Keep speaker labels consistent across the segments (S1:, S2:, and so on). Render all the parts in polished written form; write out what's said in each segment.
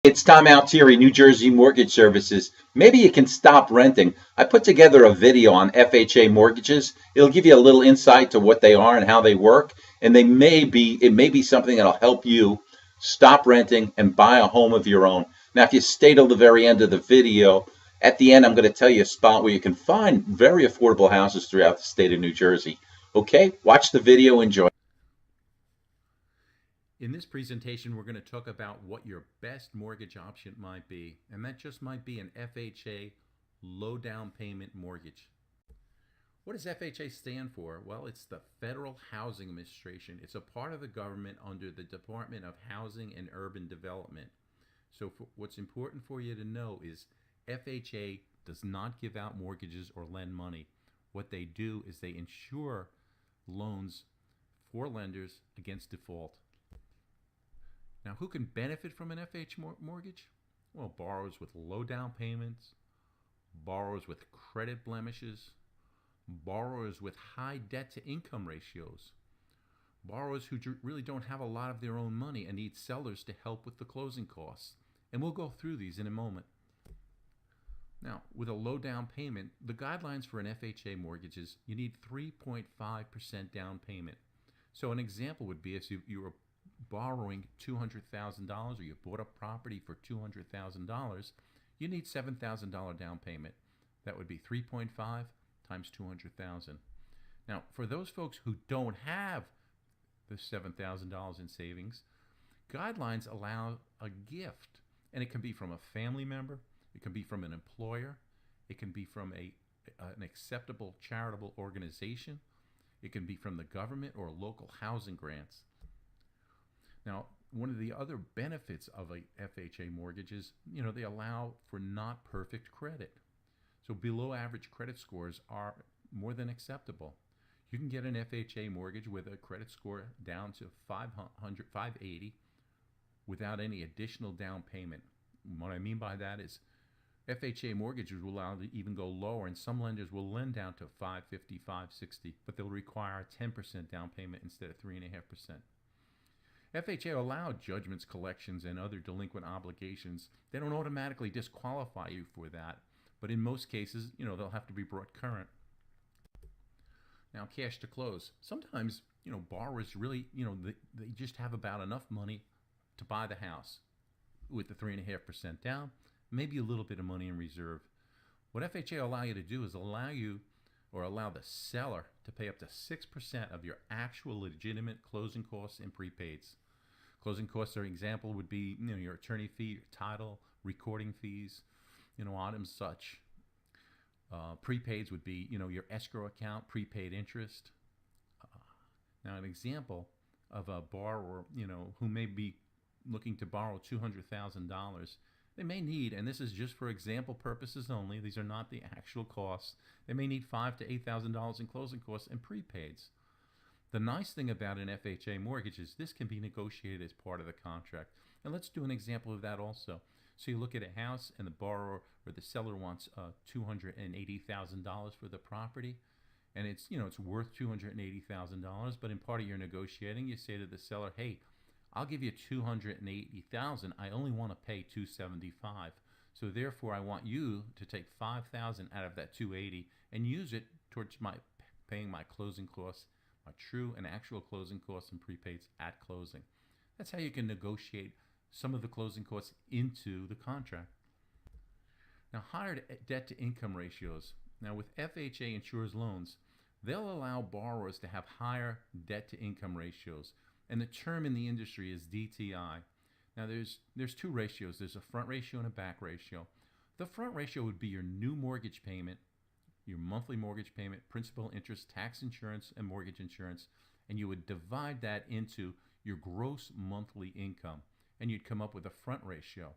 S1: It's Tom Altieri, New Jersey Mortgage Services. Maybe you can stop renting. I put together a video on FHA mortgages. It'll give you a little insight to what they are and how they work, and it may be something that'll help you stop renting and buy a home of your own. Now, if you stay till the very end of the video, at the end I'm going to tell you a spot where you can find very affordable houses throughout the state of New Jersey. Okay, watch the video, enjoy.
S2: In this presentation, we're going to talk about what your best mortgage option might be, and that just might be an FHA low down payment mortgage. What does FHA stand for? Well, it's the Federal Housing Administration. It's a part of the government under the Department of Housing and Urban Development. So what's important for you to know is FHA does not give out mortgages or lend money. What they do is they insure loans for lenders against default. Now, who can benefit from an FHA mortgage? Well, borrowers with low down payments, borrowers with credit blemishes, borrowers with high debt to income ratios, borrowers who really don't have a lot of their own money and need sellers to help with the closing costs. And we'll go through these in a moment. Now, with a low down payment, the guidelines for an FHA mortgage is you need 3.5% down payment. So an example would be if you were borrowing $200,000 or you bought a property for $200,000, you need $7,000 down payment. That would be 3.5 times 200,000. Now, for those folks who don't have the $7,000 in savings, guidelines allow a gift, and it can be from a family member, it can be from an employer, it can be from an acceptable charitable organization, it can be from the government or local housing grants. Now, one of the other benefits of a FHA mortgage is, they allow for not perfect credit. So below average credit scores are more than acceptable. You can get an FHA mortgage with a credit score down to 580 without any additional down payment. What I mean by that is FHA mortgages will allow to even go lower, and some lenders will lend down to 550, 560, but they'll require a 10% down payment instead of 3.5%. FHA allow judgments, collections, and other delinquent obligations. They don't automatically disqualify you for that, but in most cases, they'll have to be brought current. Now, cash to close. Sometimes, borrowers really, they just have about enough money to buy the house with the 3.5% down, maybe a little bit of money in reserve. What FHA allow you to do is allow the seller to pay up to 6% of your actual legitimate closing costs and prepaids. Closing costs, for example, would be your attorney fee, your title, recording fees, items such. Prepaids would be your escrow account, prepaid interest. Now, an example of a borrower who may be looking to borrow $200,000. They may need, and this is just for example purposes only, these are not the actual costs, they may need $5,000 to $8,000 in closing costs and prepaids. The nice thing about an FHA mortgage is this can be negotiated as part of the contract. And let's do an example of that also. So you look at a house and the borrower or the seller wants $280,000 for the property, and it's worth $280,000, but in part of your negotiating you say to the seller, hey, I'll give you $280,000. I only want to pay $275. So therefore, I want you to take $5,000 out of that $280 and use it towards paying my closing costs, my true and actual closing costs and prepaids at closing. That's how you can negotiate some of the closing costs into the contract. Now, higher debt to income ratios. Now, with FHA insures loans, they'll allow borrowers to have higher debt to income ratios. And the term in the industry is DTI. Now, there's two ratios. There's a front ratio and a back ratio. The front ratio would be your new mortgage payment, your monthly mortgage payment, principal, interest, tax insurance, and mortgage insurance. And you would divide that into your gross monthly income. And you'd come up with a front ratio.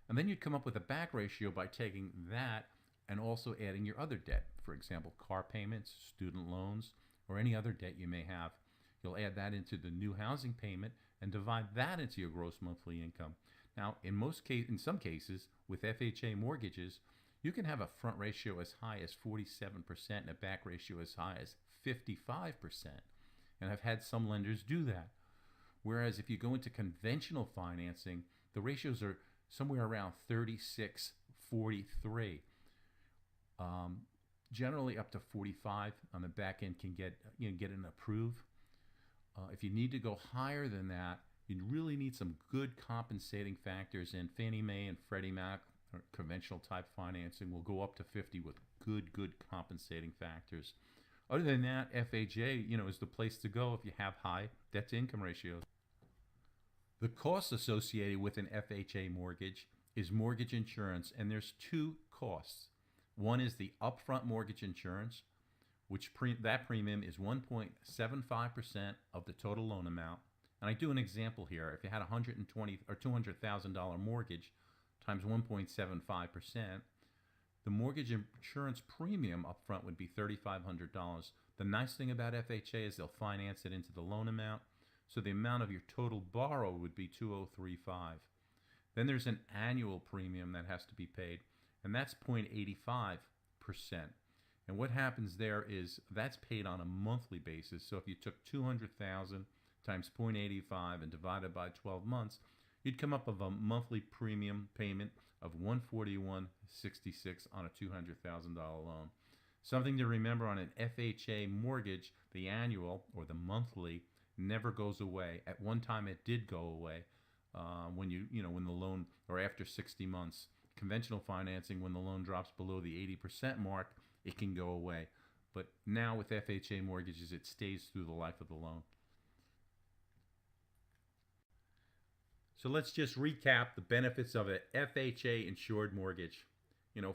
S2: And then you'd come up with a back ratio by taking that and also adding your other debt. For example, car payments, student loans, or any other debt you may have. You'll add that into the new housing payment and divide that into your gross monthly income. Now, in some cases, with FHA mortgages, you can have a front ratio as high as 47% and a back ratio as high as 55%. And I've had some lenders do that. Whereas if you go into conventional financing, the ratios are somewhere around 36.43. Generally up to 45 on the back end can get an approved. If you need to go higher than that, you really need some good compensating factors, and Fannie Mae and Freddie Mac or conventional type financing will go up to 50 with good compensating factors. Other than that, FHA, is the place to go if you have high debt to income ratios. The costs associated with an FHA mortgage is mortgage insurance, and there's two costs. One is the upfront mortgage insurance, which that premium is 1.75% of the total loan amount. And I do an example here. If you had $120,000 or $200,000 mortgage times 1.75%, the mortgage insurance premium upfront would be $3,500. The nice thing about FHA is they'll finance it into the loan amount, so the amount of your total borrow would be $2,035. Then there's an annual premium that has to be paid, and that's 0.85%. And what happens there is that's paid on a monthly basis. So if you took $200,000 times 0.85 and divided by 12 months, you'd come up with a monthly premium payment of $141.66 on a $200,000 loan. Something to remember on an FHA mortgage, the annual or the monthly never goes away. At one time it did go away when the loan, or after 60 months. Conventional financing, when the loan drops below the 80% mark, it can go away. But now with FHA mortgages, it stays through the life of the loan. So let's just recap the benefits of an FHA insured mortgage.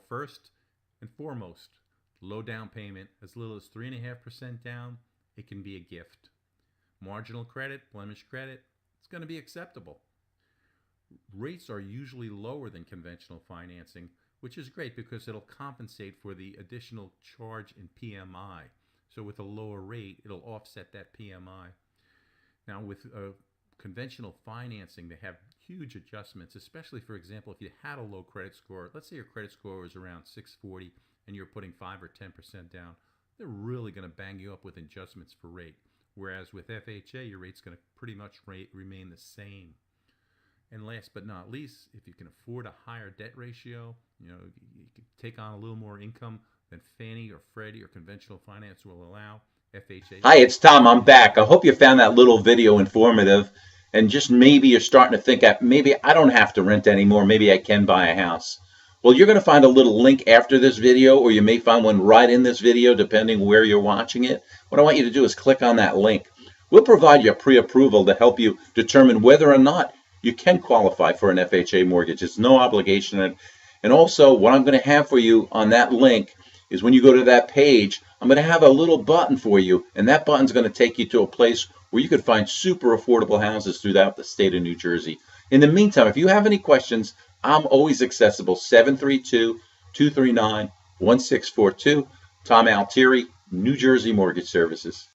S2: First and foremost, low down payment, as little as 3.5% down. It can be a gift. Marginal credit, blemish credit, it's going to be acceptable. Rates are usually lower than conventional financing, which is great because it'll compensate for the additional charge in PMI. So with a lower rate, it'll offset that PMI. Now with conventional financing, they have huge adjustments, especially, for example, if you had a low credit score. Let's say your credit score was around 640 and you're putting 5 or 10% down. They're really going to bang you up with adjustments for rate. Whereas with FHA, your rate's going to pretty much remain the same. And last but not least, if you can afford a higher debt ratio, you can take on a little more income than Fannie or Freddie or conventional finance will allow. FHA.
S1: Hi, it's Tom. I'm back. I hope you found that little video informative, and just maybe you're starting to think that maybe I don't have to rent anymore. Maybe I can buy a house. Well, you're going to find a little link after this video, or you may find one right in this video, depending where you're watching it. What I want you to do is click on that link. We'll provide you a pre-approval to help you determine whether or not you can qualify for an FHA mortgage. It's no obligation. And also, what I'm going to have for you on that link is when you go to that page, I'm going to have a little button for you, and that button's going to take you to a place where you could find super affordable houses throughout the state of New Jersey. In the meantime, if you have any questions, I'm always accessible. 732-239-1642. Tom Altieri, New Jersey Mortgage Services.